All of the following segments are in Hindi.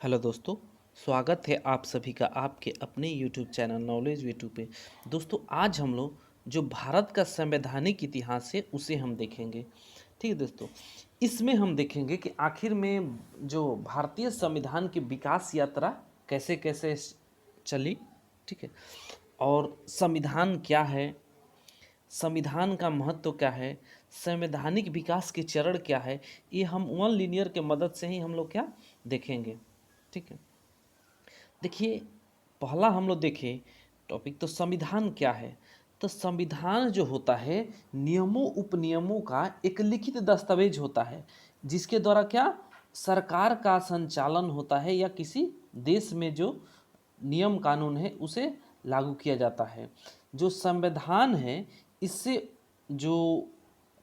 हेलो दोस्तों, स्वागत है आप सभी का आपके अपने यूट्यूब चैनल नॉलेज वी पे। दोस्तों, आज हम लोग जो भारत का संवैधानिक इतिहास है उसे हम देखेंगे। ठीक है दोस्तों, इसमें हम देखेंगे कि आखिर में जो भारतीय संविधान की विकास यात्रा कैसे कैसे चली। ठीक है, और संविधान क्या है, संविधान का महत्व क्या है, संवैधानिक विकास के चरण क्या है, ये हम वन लीनियर के मदद से ही हम लोग क्या देखेंगे। ठीक है, देखिए, पहला हम लोग देखें टॉपिक तो संविधान क्या है। तो संविधान जो होता है नियमों उपनियमों का एक लिखित दस्तावेज होता है, जिसके द्वारा क्या सरकार का संचालन होता है या किसी देश में जो नियम कानून है उसे लागू किया जाता है। जो संविधान है इससे जो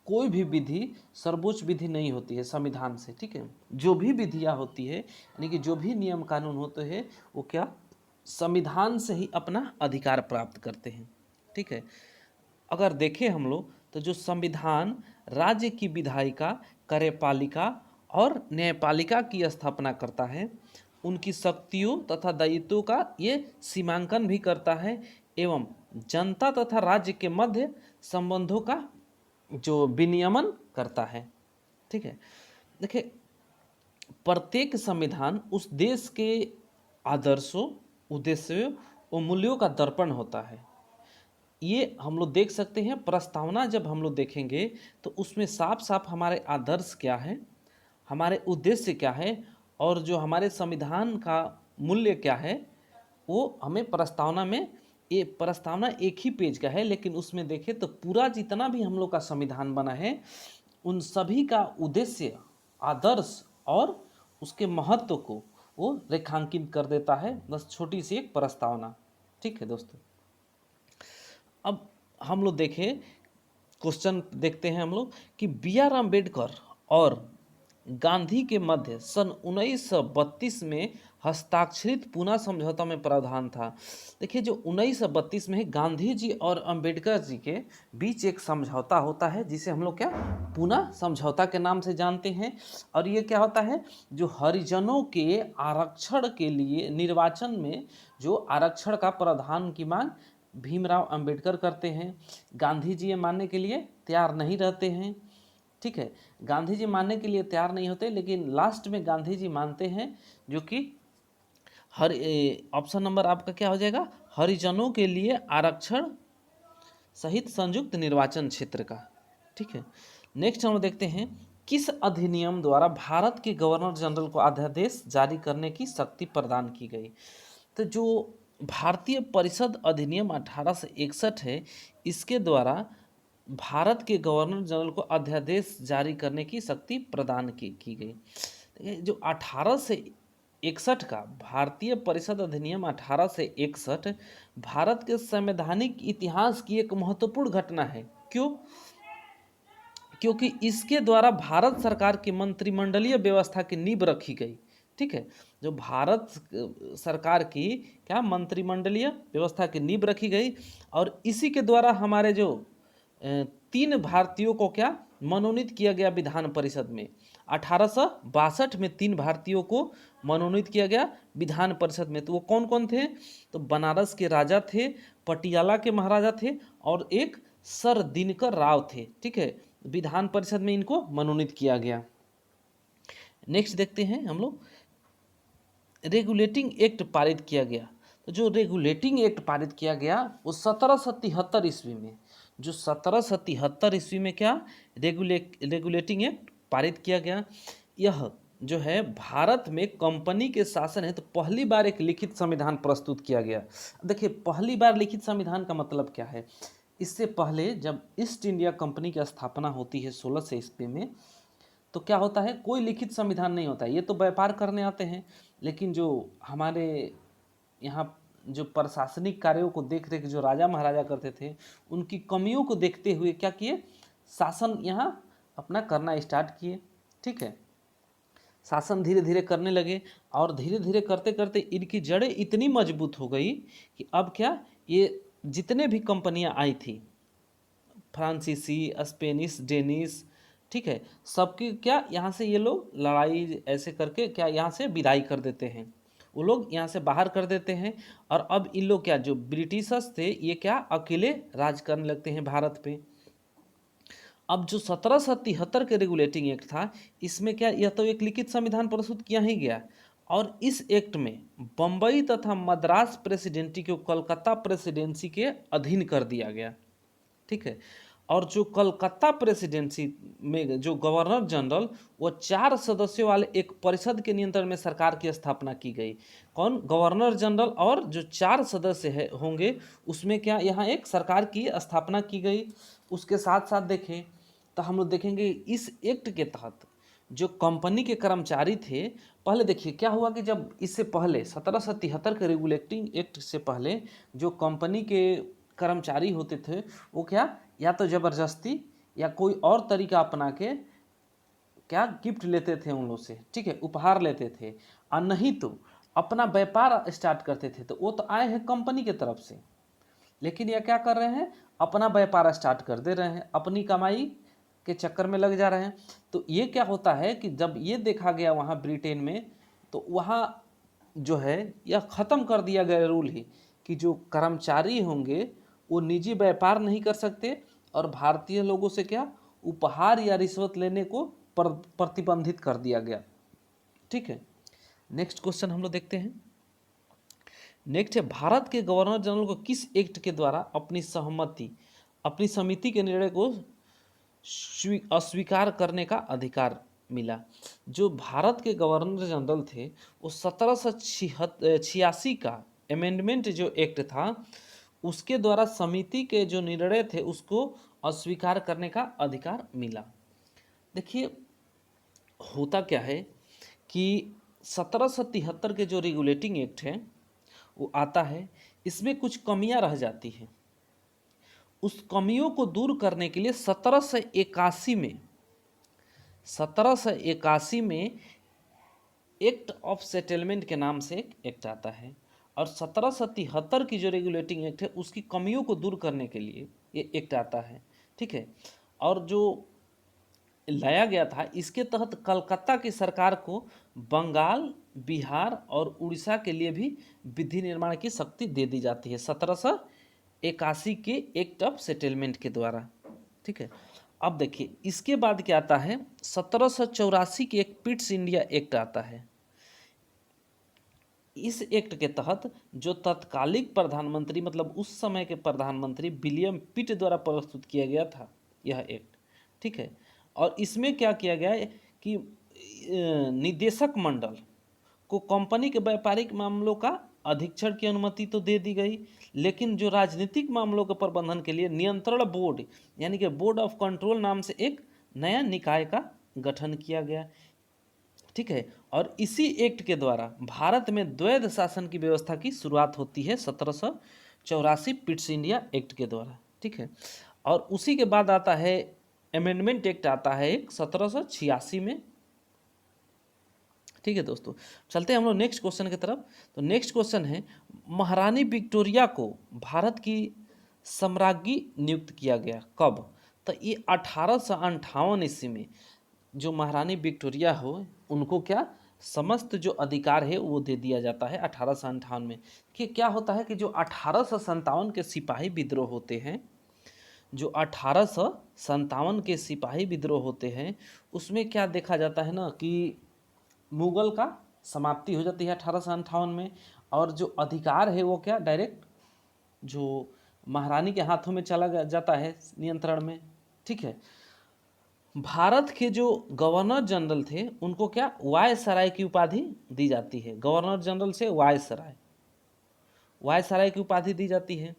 कोई भी विधि सर्वोच्च विधि नहीं होती है संविधान से। ठीक है, जो भी विधियाँ होती है यानी कि जो भी नियम कानून होते हैं वो क्या संविधान से ही अपना अधिकार प्राप्त करते हैं। ठीक है, अगर देखें हम लोग तो जो संविधान राज्य की विधायिका, कार्यपालिका और न्यायपालिका की स्थापना करता है, उनकी शक्तियों तथा दायित्वों का ये सीमांकन भी करता है एवं जनता तथा राज्य के मध्य संबंधों का जो विनियमन करता है। ठीक है, देखिए, प्रत्येक संविधान उस देश के आदर्शों, उद्देश्यों और मूल्यों का दर्पण होता है। ये हम लोग देख सकते हैं। प्रस्तावना जब हम लोग देखेंगे तो उसमें साफ साफ हमारे आदर्श क्या है, हमारे उद्देश्य क्या है और जो हमारे संविधान का मूल्य क्या है वो हमें प्रस्तावना में, ये प्रस्तावना एक ही पेज का है लेकिन उसमें देखें तो पूरा जितना भी हम लोग का संविधान बना है उन सभी का उद्देश्य, आदर्श और उसके महत्व को वो रेखांकित कर देता है, बस छोटी सी एक प्रस्तावना। ठीक है दोस्तों, अब हम लोग देखें, क्वेश्चन देखते हैं हम लोग कि बी आर अम्बेडकर और गांधी के मध्य सन 1932 में हस्ताक्षरित पुनः समझौता में प्रावधान था। देखिए, जो 1932 में गांधी जी और अंबेडकर जी के बीच एक समझौता होता है जिसे हम लोग क्या पुनः समझौता के नाम से जानते हैं। और ये क्या होता है, जो हरिजनों के आरक्षण के लिए निर्वाचन में जो आरक्षण का प्रावधान की मांग भीमराव अंबेडकर करते हैं। गांधी जी ये मानने के लिए तैयार नहीं रहते हैं। ठीक है, गांधी जी मानने के लिए तैयार नहीं होते लेकिन लास्ट में गांधी जी मानते हैं, जो कि हर ऑप्शन नंबर आपका क्या हो जाएगा, हरिजनों के लिए आरक्षण सहित संयुक्त निर्वाचन क्षेत्र का। ठीक है, नेक्स्ट हम देखते हैं किस अधिनियम द्वारा भारत के गवर्नर जनरल को अध्यादेश जारी करने की शक्ति प्रदान की गई। तो जो भारतीय परिषद अधिनियम 1861 है, इसके द्वारा भारत के गवर्नर जनरल को अध्यादेश जारी करने की शक्ति प्रदान की गई। देखिए, जो 1861 का भारतीय परिषद अधिनियम 1861 भारत के संवैधानिक इतिहास की एक महत्वपूर्ण घटना है। क्यों? क्योंकि इसके द्वारा भारत सरकार की मंत्रिमंडलीय व्यवस्था की नींव रखी गई। ठीक है, जो भारत सरकार की क्या मंत्रिमंडलीय व्यवस्था की नींव रखी गई और इसी के द्वारा हमारे जो 3 भारतीयों को क्या मनोनीत किया गया विधान परिषद में। 1862 में 3 भारतीयों को मनोनीत किया गया विधान परिषद में। तो वो कौन कौन थे, तो बनारस के राजा थे, पटियाला के महाराजा थे और एक सर दिनकर राव थे। ठीक है, विधान परिषद में इनको मनोनीत किया गया। नेक्स्ट देखते हैं हम लोग, रेगुलेटिंग एक्ट पारित किया गया। तो जो रेगुलेटिंग एक्ट पारित किया गया वो 1773 ईस्वी में, जो 1773 ईस्वी में क्या रेगुलेटिंग एक्ट पारित किया गया। यह जो है भारत में कंपनी के शासन है तो पहली बार एक लिखित संविधान प्रस्तुत किया गया। देखिए, पहली बार लिखित संविधान का मतलब क्या है, इससे पहले जब ईस्ट इंडिया कंपनी की स्थापना होती है 1600 ईस्वी में, तो क्या होता है, कोई लिखित संविधान नहीं होता। ये तो व्यापार करने आते हैं लेकिन जो हमारे यहाँ जो प्रशासनिक कार्यों को देख रेख जो राजा महाराजा करते थे उनकी कमियों को देखते हुए क्या किए, शासन यहाँ अपना करना स्टार्ट किए। ठीक है, शासन धीरे धीरे करने लगे और धीरे धीरे करते करते इनकी जड़ें इतनी मजबूत हो गई कि अब क्या, ये जितने भी कंपनियां आई थी, फ्रांसीसी, स्पेनिश, डेनिश, ठीक है, सबकी क्या यहाँ से ये लोग लड़ाई ऐसे करके क्या यहाँ से विदाई कर देते हैं, वो लोग यहाँ से बाहर कर देते हैं। और अब इन लोग क्या, जो ब्रिटिशर्स थे ये क्या अकेले राज करने लगते हैं भारत पे। अब जो 1773 के रेगुलेटिंग एक्ट था, इसमें क्या, यह तो एक लिखित संविधान प्रस्तुत किया ही गया, और इस एक्ट में बम्बई तथा मद्रास प्रेसिडेंसी को कलकत्ता प्रेसिडेंसी के अधीन कर दिया गया। ठीक है, और जो कलकत्ता प्रेसिडेंसी में जो गवर्नर जनरल, वो 4 सदस्यों वाले एक परिषद के नियंत्रण में सरकार की स्थापना की गई। कौन, गवर्नर जनरल, और जो 4 सदस्य है होंगे उसमें क्या यहाँ एक सरकार की स्थापना की गई। उसके साथ साथ देखें तो हम लोग देखेंगे इस एक्ट के तहत जो कंपनी के कर्मचारी थे, पहले देखिए क्या हुआ कि जब इससे पहले 1773 के रेगुलेटिंग एक्ट से पहले जो कंपनी के कर्मचारी होते थे वो क्या, या तो ज़बरदस्ती या कोई और तरीका अपना के क्या गिफ्ट लेते थे उन लोग से, ठीक है, उपहार लेते थे, और नहीं तो अपना व्यापार स्टार्ट करते थे। तो वो तो आए हैं कंपनी के तरफ से, लेकिन यह क्या कर रहे हैं, अपना व्यापार स्टार्ट कर दे रहे हैं, अपनी कमाई के चक्कर में लग जा रहे हैं। तो ये क्या होता है कि जब ये देखा गया वहाँ ब्रिटेन में, तो वहाँ जो है यह ख़त्म कर दिया गया रूल ही कि जो कर्मचारी होंगे वो निजी व्यापार नहीं कर सकते, और भारतीय लोगों से क्या उपहार या रिश्वत लेने को प्रतिबंधित कर दिया गया। ठीक है, नेक्स्ट क्वेश्चन हम लोग देखते हैं। नेक्स्ट है, भारत के गवर्नर जनरल को किस एक्ट के द्वारा अपनी समिति के निर्णय को अस्वीकार करने का अधिकार मिला। जो भारत के गवर्नर जनरल थे वो 1786 का अमेंडमेंट जो एक्ट था उसके द्वारा समिति के जो निर्णय थे उसको अस्वीकार करने का अधिकार मिला। देखिए होता क्या है कि 1773 के जो रेगुलेटिंग एक्ट है वो आता है, इसमें कुछ कमियां रह जाती हैं। उस कमियों को दूर करने के लिए 1781 में एक्ट ऑफ सेटलमेंट के नाम से एक एक्ट आता है, और 1773 की जो रेगुलेटिंग एक्ट है उसकी कमियों को दूर करने के लिए ये एक्ट आता है। ठीक है, और जो लाया गया था इसके तहत कलकत्ता की सरकार को बंगाल, बिहार और उड़ीसा के लिए भी विधि निर्माण की शक्ति दे दी जाती है 1781 के एक्ट ऑफ सेटलमेंट के द्वारा। ठीक है, अब देखिए इसके बाद क्या आता है, 1784 के एक पिट्स इंडिया एक्ट आता है। इस एक्ट के तहत जो तत्कालिक प्रधानमंत्री मतलब उस समय के प्रधानमंत्री विलियम पिट द्वारा प्रस्तुत किया गया था यह एक्ट। ठीक है, और इसमें क्या किया गया है कि निदेशक मंडल को कंपनी के व्यापारिक मामलों का अधीक्षण की अनुमति तो दे दी गई, लेकिन जो राजनीतिक मामलों के प्रबंधन के लिए नियंत्रण बोर्ड यानी कि बोर्ड ऑफ कंट्रोल नाम से एक नया निकाय का गठन किया गया। ठीक है, और इसी एक्ट के द्वारा भारत में द्वैध शासन की व्यवस्था की शुरुआत होती है 1784 पिट्स इंडिया एक्ट के द्वारा। ठीक है, और उसी के बाद आता है अमेंडमेंट एक्ट आता है एक 1786 में। ठीक है दोस्तों, चलते हैं हम लोग नेक्स्ट क्वेश्चन की तरफ। तो नेक्स्ट क्वेश्चन है, महारानी विक्टोरिया को भारत की सम्राज्ञी नियुक्त किया गया कब? तो ये 1858 ईस्वी में जो महारानी विक्टोरिया हो उनको क्या समस्त जो अधिकार है वो दे दिया जाता है 1858 में। कि क्या होता है कि जो 1857 के सिपाही विद्रोह होते हैं, जो 1857 के सिपाही विद्रोह होते हैं उसमें क्या देखा जाता है ना कि मुगल का समाप्ति हो जाती है 1858 में, और जो अधिकार है वो क्या डायरेक्ट जो महारानी के हाथों में चला जाता है नियंत्रण में। ठीक है, भारत के जो गवर्नर जनरल थे उनको क्या वायसराय की उपाधि दी जाती है। गवर्नर जनरल से वायसराय की उपाधि दी जाती है,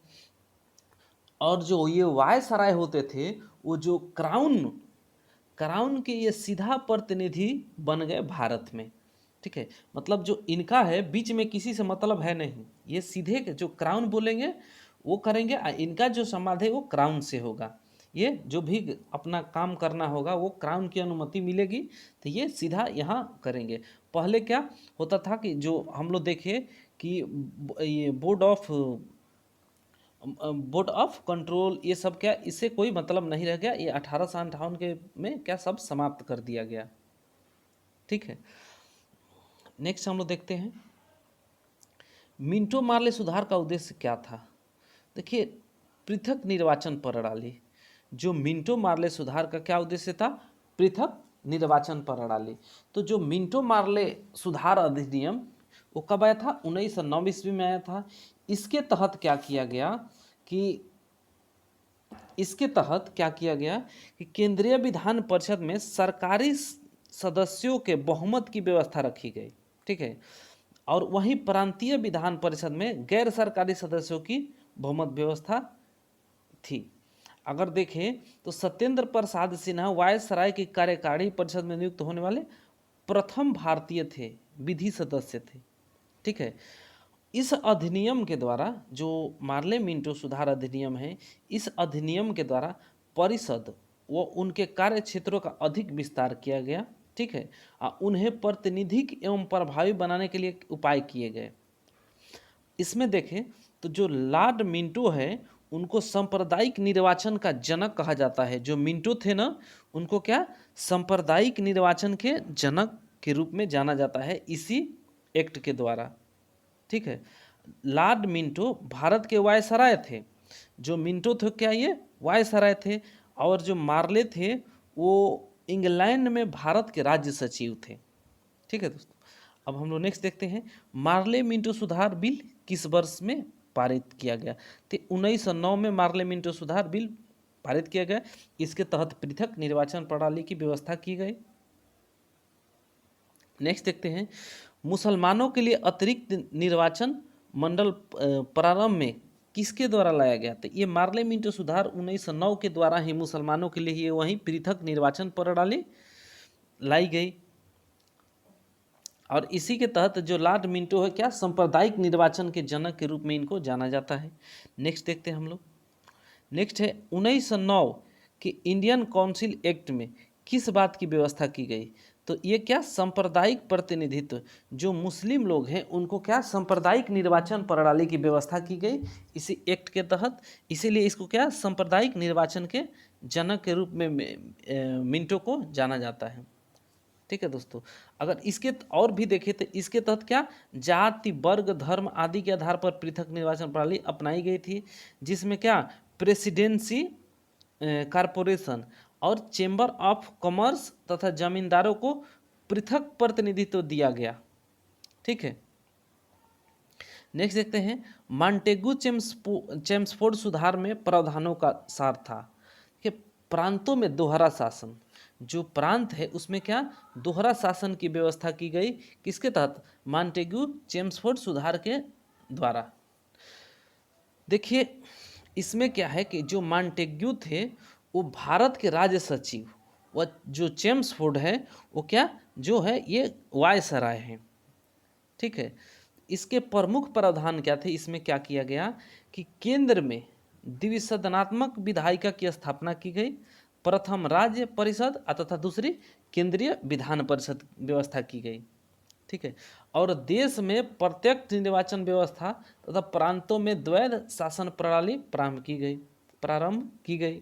और जो ये वायसराय होते थे वो जो क्राउन के ये सीधा प्रतिनिधि बन गए भारत में। ठीक है, मतलब जो इनका है बीच में किसी से मतलब है नहीं, ये सीधे जो क्राउन बोलेंगे वो करेंगे, इनका जो संवाद है वो क्राउन से होगा। ये जो भी अपना काम करना होगा वो क्राउन की अनुमति मिलेगी तो ये सीधा यहाँ करेंगे। पहले क्या होता था कि जो हम लोग देखे कि ये board of board of control, ये सब क्या, इससे कोई मतलब नहीं रह गया, ये 1858 के में क्या सब समाप्त कर दिया गया। ठीक है, नेक्स्ट हम लोग देखते हैं मिंटो मार्ले सुधार का उद्देश्य क्या था। देखिए, पृथक निर्वाचन प्रणाली, जो मिंटो मार्ले सुधार का क्या उद्देश्य था, पृथक निर्वाचन प्रणाली। तो जो मिंटो मार्ले सुधार अधिनियम वो कब आया था, 1909 ईस्वी में आया था। इसके तहत क्या किया गया कि केंद्रीय विधान परिषद में सरकारी सदस्यों के बहुमत की व्यवस्था रखी गई। ठीक है, और वहीं प्रांतीय विधान परिषद में गैर सरकारी सदस्यों की बहुमत व्यवस्था थी। अगर देखें तो सत्येंद्र प्रसाद सिन्हा वायसराय की कार्यकारी परिषद में नियुक्त होने वाले प्रथम भारतीय थे, विधि सदस्य थे। ठीक है, इस अधिनियम के द्वारा, जो मार्ले मिंटो सुधार अधिनियम है, इस अधिनियम के द्वारा परिषद व उनके कार्य क्षेत्रों का अधिक विस्तार किया गया। ठीक है, उन्हें प्रातिनिधिक एवं प्रभावी बनाने के लिए उपाय किए गए। इसमें देखें तो जो लॉर्ड मिंटो है उनको सांप्रदायिक निर्वाचन का जनक कहा जाता है। जो मिंटो थे ना, उनको क्या सांप्रदायिक निर्वाचन के जनक के रूप में जाना जाता है इसी एक्ट के द्वारा। ठीक है, लॉर्ड मिंटो भारत के वायसराय थे। जो मिंटो थे क्या, ये वायसराय थे, और जो मार्ले थे वो इंग्लैंड में भारत के राज्य सचिव थे। ठीक है दोस्तों, अब हम लोग नेक्स्ट देखते हैं मार्ले मिंटो सुधार बिल किस वर्ष में पारित किया गया। तो 1909 में मार्ले मिंटो सुधार बिल पारित किया गया। इसके तहत पृथक निर्वाचन प्रणाली की व्यवस्था की गई। नेक्स्ट देखते हैं मुसलमानों के लिए अतिरिक्त निर्वाचन मंडल प्रारंभ में किसके द्वारा लाया गया था। ये मार्ले मिंटो सुधार 1909 के द्वारा ही मुसलमानों के लिए ही वहीं पृथक निर्वाचन प्रणाली लाई गई। और इसी के तहत जो लॉर्ड मिंटो है क्या सांप्रदायिक निर्वाचन के जनक के रूप में इनको जाना जाता है। नेक्स्ट देखते हैं हम लोग, नेक्स्ट है 1909 के इंडियन काउंसिल एक्ट में किस बात की व्यवस्था की गई। तो ये क्या सांप्रदायिक प्रतिनिधित्व, जो मुस्लिम लोग हैं उनको क्या सांप्रदायिक निर्वाचन प्रणाली की व्यवस्था की गई इसी एक्ट के तहत। इसीलिए इसको क्या सांप्रदायिक निर्वाचन के जनक के रूप में मिंटो को जाना जाता है। ठीक है दोस्तों, अगर इसके और भी देखें तो इसके तहत क्या जाति, वर्ग, धर्म आदि के आधार पर पृथक निर्वाचन प्रणाली अपनाई गई थी, जिसमें क्या प्रेसिडेंसी, कारपोरेशन और चेंबर ऑफ कॉमर्स तथा जमींदारों को पृथक प्रतिनिधित्व दिया गया। ठीक है, नेक्स्ट देखते हैं मॉन्टेगू चेम्सफोर्ड सुधार में प्रावधानों का सार था कि प्रांतों में दोहरा शासन, जो प्रांत है उसमें क्या दोहरा शासन की व्यवस्था की गई, किसके तहत, मॉन्टेगू चेम्सफोर्ड सुधार के द्वारा। देखिए इसमें क्या है कि जो मॉन्टेग्यू थे वो भारत के राज्य सचिव, व जो चेम्सफोर्ड है वो क्या जो है ये वायसराय है। ठीक है, इसके प्रमुख प्रावधान क्या थे, इसमें क्या किया गया कि केंद्र में द्विसदनात्मक विधायिका की स्थापना की गई, प्रथम राज्य परिषद तथा दूसरी केंद्रीय विधान परिषद व्यवस्था की गई। ठीक है, और देश में प्रत्यक्ष निर्वाचन व्यवस्था तथा प्रांतों में द्वैध शासन प्रणाली प्रारंभ की गई।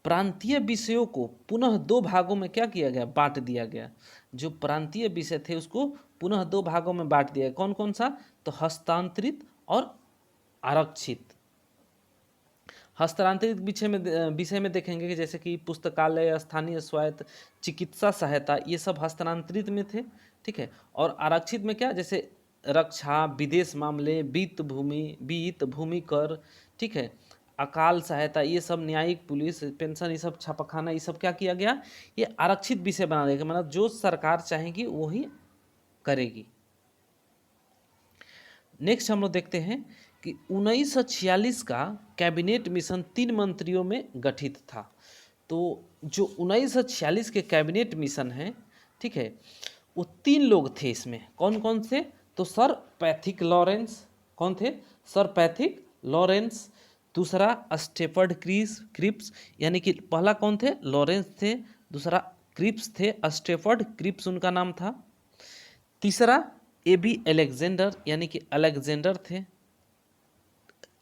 प्रांतीय विषयों को पुनः दो भागों में क्या किया गया, बांट दिया गया। जो प्रांतीय विषय थे उसको पुनः दो भागों में बांट दिया गया। कौन कौन सा, तो हस्तांतरित और आरक्षित। हस्तांतरित विषय में देखेंगे कि जैसे कि पुस्तकालय, स्थानीय स्वायत्त, चिकित्सा सहायता, ये सब हस्तांतरित में थे। ठीक है, और आरक्षित में क्या, जैसे रक्षा, विदेश मामले, वित्त भूमि कर, ठीक है, अकाल सहायता, ये सब न्यायिक, पुलिस, पेंशन, ये सब छापाखाना, ये सब क्या किया गया, ये आरक्षित विषय बना देगा, मतलब जो सरकार चाहेगी वही करेगी। नेक्स्ट हम लोग देखते हैं कि 1946 का कैबिनेट मिशन 3 मंत्रियों में गठित था। तो जो 1946 के कैबिनेट मिशन है, ठीक है, वो 3 लोग थे इसमें। कौन कौन से, तो सर पैथिक लॉरेंस, कौन थे, सर पैथिक लॉरेंस, दूसरा स्टेफर्ड क्रिप्स, यानी कि पहला कौन थे, लॉरेंस थे, दूसरा क्रिप्स थे, स्टेफर्ड क्रिप्स उनका नाम था, तीसरा एबी अलेक्जेंडर, यानी कि अलेक्जेंडर थे,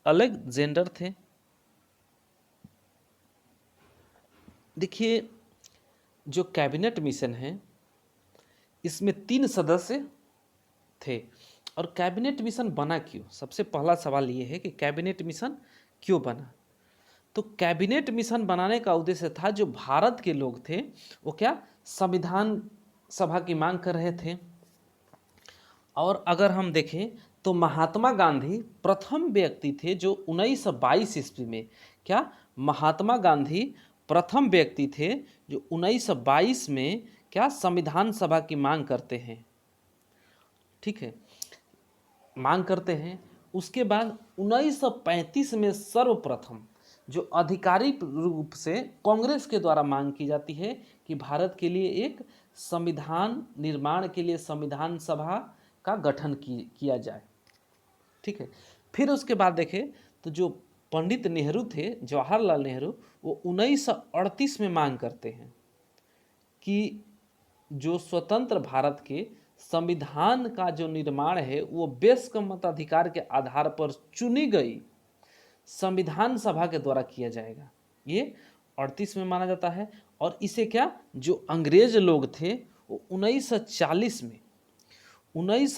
अलेक्जेंडर थे। देखिए जो कैबिनेट मिशन है इसमें 3 सदस्य थे। और कैबिनेट मिशन बना क्यों? सबसे पहला सवाल ये है कि कैबिनेट मिशन क्यों बना। तो कैबिनेट मिशन बनाने का उद्देश्य था, जो भारत के लोग थे वो क्या संविधान सभा की मांग कर रहे थे। और अगर हम देखें तो महात्मा गांधी प्रथम व्यक्ति थे जो 1922 ईस्वी में, क्या महात्मा गांधी प्रथम व्यक्ति थे जो 1922 में क्या संविधान सभा की मांग करते हैं। ठीक है, मांग करते हैं। उसके बाद 1935 में सर्वप्रथम जो आधिकारिक रूप से कांग्रेस के द्वारा मांग की जाती है कि भारत के लिए एक संविधान निर्माण के लिए संविधान सभा का गठन किया जाए। ठीक है, फिर उसके बाद देखें तो जो पंडित नेहरू थे, जवाहरलाल नेहरू, वो 1938 में मांग करते हैं कि जो स्वतंत्र भारत के संविधान का जो निर्माण है वो वयस्क मताधिकार के आधार पर चुनी गई संविधान सभा के द्वारा किया जाएगा। ये 38 में माना जाता है। और इसे क्या जो अंग्रेज लोग थे वो 1940 में 19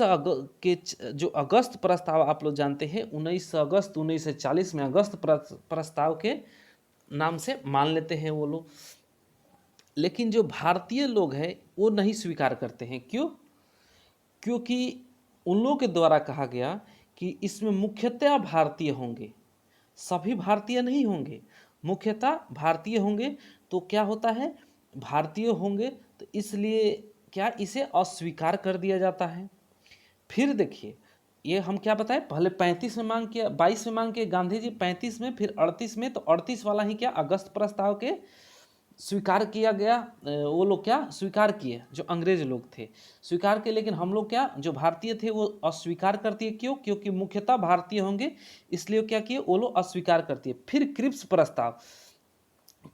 के जो अगस्त प्रस्ताव आप लोग जानते हैं, 19 अगस्त 1940 में अगस्त प्रस्ताव के नाम से मान लेते हैं वो लोग। लेकिन जो भारतीय लोग हैं वो नहीं स्वीकार करते हैं। क्यों? क्योंकि उन लोगों के द्वारा कहा गया कि इसमें मुख्यतः भारतीय होंगे, सभी भारतीय नहीं होंगे, मुख्यतः भारतीय होंगे। तो क्या होता है, भारतीय होंगे तो इसलिए क्या इसे अस्वीकार कर दिया जाता है। फिर देखिए ये हम क्या बताएं, पहले 35 में मांग किया, 22 में मांग किया गांधी जी, 35 में, फिर 38 में। तो 38 वाला ही क्या अगस्त प्रस्ताव के स्वीकार किया गया। वो लोग क्या स्वीकार किए, जो अंग्रेज लोग थे स्वीकार किए, लेकिन हम लोग क्या जो भारतीय थे वो अस्वीकार करती है। क्यों? क्योंकि मुख्यतः भारतीय होंगे, इसलिए क्या किए वो लोग अस्वीकार करती है। फिर क्रिप्स प्रस्ताव,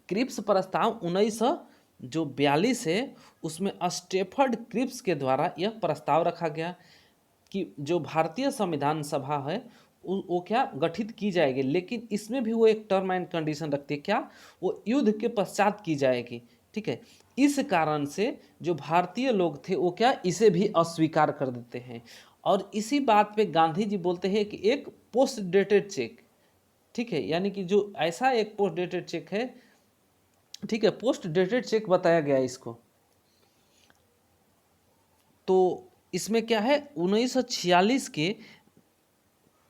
क्रिप्स प्रस्ताव 1942 है, उसमें स्टेफर्ड क्रिप्स के द्वारा यह प्रस्ताव रखा गया कि जो भारतीय संविधान सभा है वो क्या गठित की जाएगी, लेकिन इसमें भी वो एक टर्म एंड कंडीशन रखती है। क्या? वो युद्ध के पश्चात की जाएगी। ठीक है, इस कारण से जो भारतीय लोग थे वो क्या इसे भी अस्वीकार कर देते हैं। और इसी बात पे गांधी जी बोलते हैं कि एक पोस्ट डेटेड चेक, ठीक है, यानी कि जो ऐसा एक पोस्ट डेटेड चेक है, ठीक है, पोस्ट डेटेड चेक बताया गया इसको। तो इसमें क्या है 1946 के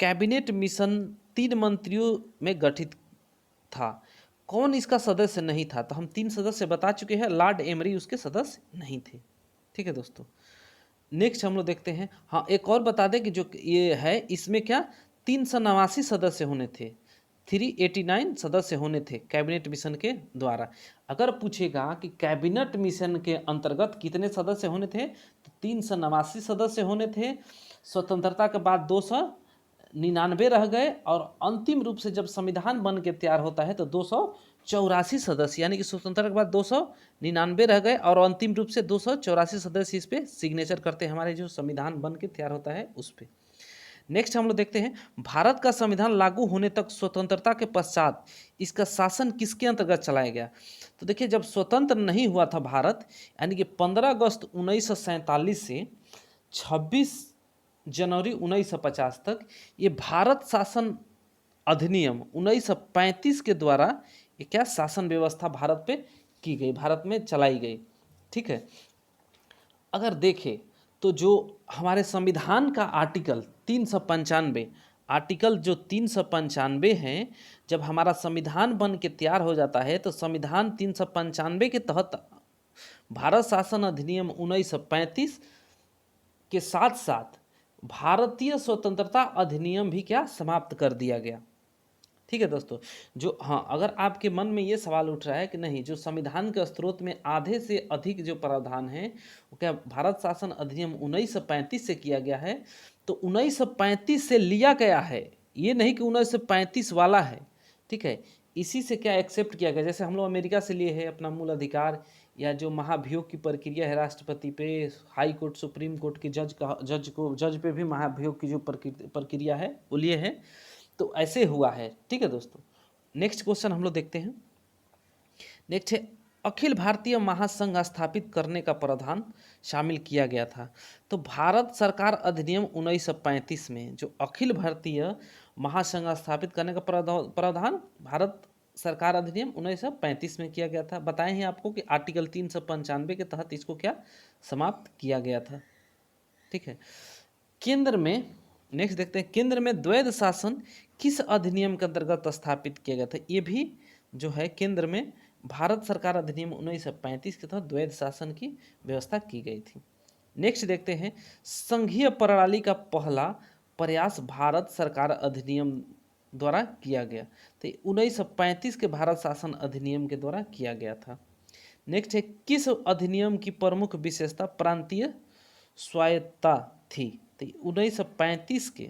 कैबिनेट मिशन 3 मंत्रियों में गठित था। कौन इसका सदस्य नहीं था? तो हम 3 सदस्य बता चुके हैं, लॉर्ड एमरी उसके सदस्य नहीं थे। ठीक है दोस्तों, नेक्स्ट हम लोग देखते हैं। हाँ, एक और बता दें कि जो ये है इसमें क्या 389 सदस्य होने थे, 389 सदस्य होने थे कैबिनेट मिशन के द्वारा। अगर पूछेगा कि कैबिनेट मिशन के अंतर्गत कितने सदस्य होने थे, तो 389 सदस्य होने थे। स्वतंत्रता के बाद 299 रह गए, और अंतिम रूप से जब संविधान बन के तैयार होता है तो 284 सदस्य, यानी कि स्वतंत्रता के बाद 299 रह गए और अंतिम रूप से 284 सदस्य इस पे सिग्नेचर करते हैं, हमारे जो संविधान बन के तैयार होता है उस पर। नेक्स्ट हम लोग देखते हैं, भारत का संविधान लागू होने तक स्वतंत्रता के पश्चात इसका शासन किसके अंतर्गत चलाया गया। तो देखिए जब स्वतंत्र नहीं हुआ था भारत, यानी कि 15 अगस्त 1947 से 26 जनवरी 1950 तक, ये भारत शासन अधिनियम 1935 के द्वारा ये क्या शासन व्यवस्था भारत पे की गई, भारत में चलाई गई। ठीक है, अगर देखें तो जो हमारे संविधान का आर्टिकल 395, आर्टिकल जो 395 हैं, जब हमारा संविधान बन के तैयार हो जाता है तो संविधान 395 के तहत भारत शासन अधिनियम 1935 के साथ साथ भारतीय स्वतंत्रता अधिनियम भी क्या समाप्त कर दिया गया। ठीक है दोस्तों, जो हाँ अगर आपके मन में ये सवाल उठ रहा है कि नहीं जो संविधान के स्रोत में आधे से अधिक जो प्रावधान है वो क्या भारत शासन अधिनियम 1935 से किया गया है, तो 1935 से लिया गया है, ये नहीं कि 1935 वाला है। ठीक है, इसी से क्या एक्सेप्ट किया गया, जैसे हम लोग अमेरिका से लिए है अपना मूल अधिकार, या जो महाभियोग की प्रक्रिया है राष्ट्रपति पे, हाई कोर्ट सुप्रीम कोर्ट के जज पे भी महाभियोग की जो प्रक्रिया है वो लिए है। तो ऐसे हुआ है। ठीक है दोस्तों, नेक्स्ट क्वेश्चन हम लोग देखते हैं। नेक्स्ट है, अखिल भारतीय महासंघ स्थापित करने का प्रावधान शामिल किया गया था। तो भारत सरकार अधिनियम 1935 में जो अखिल भारतीय महासंघ स्थापित करने का प्रावधान भारत सरकार अधिनियम 1935 में किया गया था। बताए हैं आपको कि आर्टिकल 395 के तहत इसको क्या समाप्त किया गया था। ठीक है, केंद्र में नेक्स्ट देखते हैं, केंद्र में द्वैध शासन किस अधिनियम के अंतर्गत स्थापित किया गया था। ये भी जो है केंद्र में भारत सरकार अधिनियम 1935 के तहत द्वैध शासन की व्यवस्था की गई थी। नेक्स्ट देखते हैं, संघीय प्रणाली का पहला प्रयास भारत सरकार अधिनियम द्वारा किया गया। तो 1935 के भारत शासन अधिनियम के द्वारा किया गया था। नेक्स्ट है, किस अधिनियम की प्रमुख विशेषता प्रांतीय स्वायत्तता थी। तो 1935 के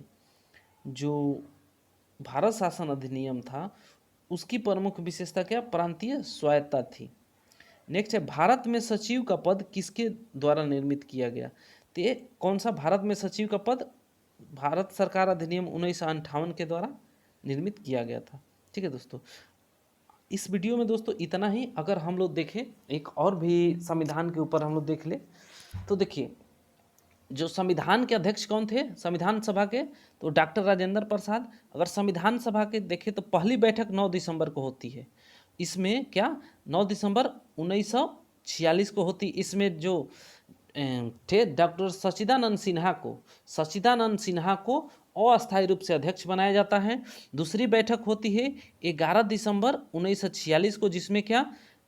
जो भारत शासन अधिनियम था उसकी प्रमुख विशेषता क्या, प्रांतीय स्वायत्तता थी। नेक्स्ट है, भारत में सचिव का पद किसके द्वारा निर्मित किया गया। तो ये कौन सा भारत में सचिव का पद, भारत सरकार अधिनियम 1958 के द्वारा निर्मित किया गया था। ठीक है दोस्तों, इस वीडियो में दोस्तों इतना ही। अगर हम लोग देखें एक और भी संविधान के ऊपर हम लोग देख ले तो देखिए, जो संविधान के अध्यक्ष कौन थे संविधान सभा के, तो डॉक्टर राजेंद्र प्रसाद। अगर संविधान सभा के देखें तो पहली बैठक 9 दिसंबर को होती है। इसमें क्या 9 दिसंबर 1946 को होती। इसमें जो थे डॉक्टर सच्चिदानंद सिन्हा को अस्थायी रूप से अध्यक्ष बनाया जाता है। दूसरी बैठक होती है 11 दिसंबर 1946 को, जिसमें क्या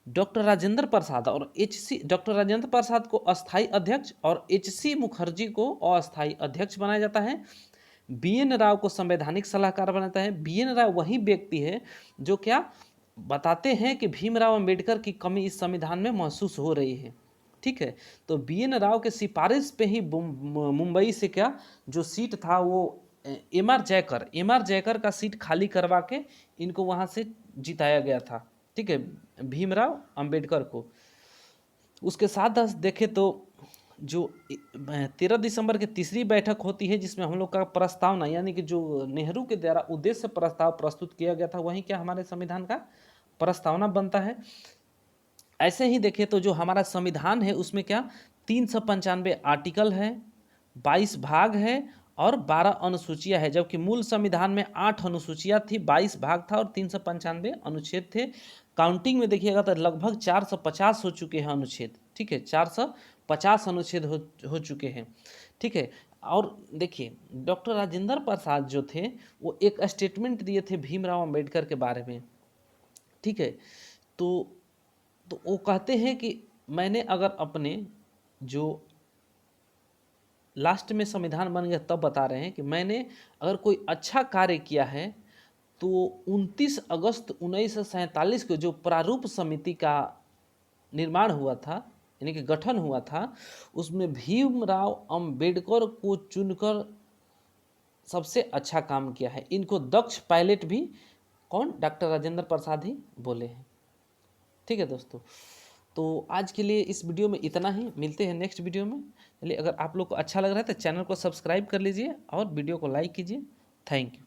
डॉक्टर राजेंद्र प्रसाद और डॉक्टर राजेंद्र प्रसाद को अस्थायी अध्यक्ष और HC मुखर्जी को अस्थायी अध्यक्ष बनाया जाता है। BN राव को संवैधानिक सलाहकार बनाता है। BN राव वही व्यक्ति है जो क्या बताते हैं कि भीमराव अंबेडकर की कमी इस संविधान में महसूस हो रही है। ठीक है, तो BN राव के सिफारिश पे ही मुंबई से क्या जो सीट था वो MR जयकर का सीट खाली करवा के इनको वहाँ से जिताया गया था। ठीक है, भीमराव अंबेडकर को। उसके साथ देखें तो जो 13 दिसंबर की तीसरी बैठक होती है जिसमें हम लोग का प्रस्तावना यानी कि जो नेहरू के द्वारा उद्देश्य प्रस्ताव प्रस्तुत किया गया था वहीं क्या हमारे संविधान का प्रस्तावना बनता है। ऐसे ही देखें तो जो हमारा संविधान है उसमें क्या 395 आर्टिकल है, 22 भाग है और 12 अनुसूचियां है, जबकि मूल संविधान में 8 अनुसूचियां थी, 22 भाग था और 395 अनुच्छेद थे। काउंटिंग में देखिएगा तो लगभग 450 हो चुके हैं अनुच्छेद। ठीक है, 450 अनुच्छेद हो चुके हैं। ठीक है, और देखिए डॉक्टर राजेंद्र प्रसाद जो थे वो एक स्टेटमेंट दिए थे भीमराव अंबेडकर के बारे में। ठीक है, तो वो कहते हैं कि मैंने अगर अपने जो लास्ट में संविधान बन गया तब बता रहे हैं कि मैंने अगर कोई अच्छा कार्य किया है तो 29 अगस्त 1947 को जो प्रारूप समिति का निर्माण हुआ था यानी कि गठन हुआ था उसमें भीमराव अंबेडकर को चुनकर सबसे अच्छा काम किया है। इनको दक्ष पायलट भी कौन डॉक्टर राजेंद्र प्रसाद ही बोले हैं। ठीक है दोस्तों, तो आज के लिए इस वीडियो में इतना ही। मिलते हैं नेक्स्ट वीडियो में। चलिए, अगर आप लोग को अच्छा लग रहा है तो चैनल को सब्सक्राइब कर लीजिए और वीडियो को लाइक कीजिए। Thank you.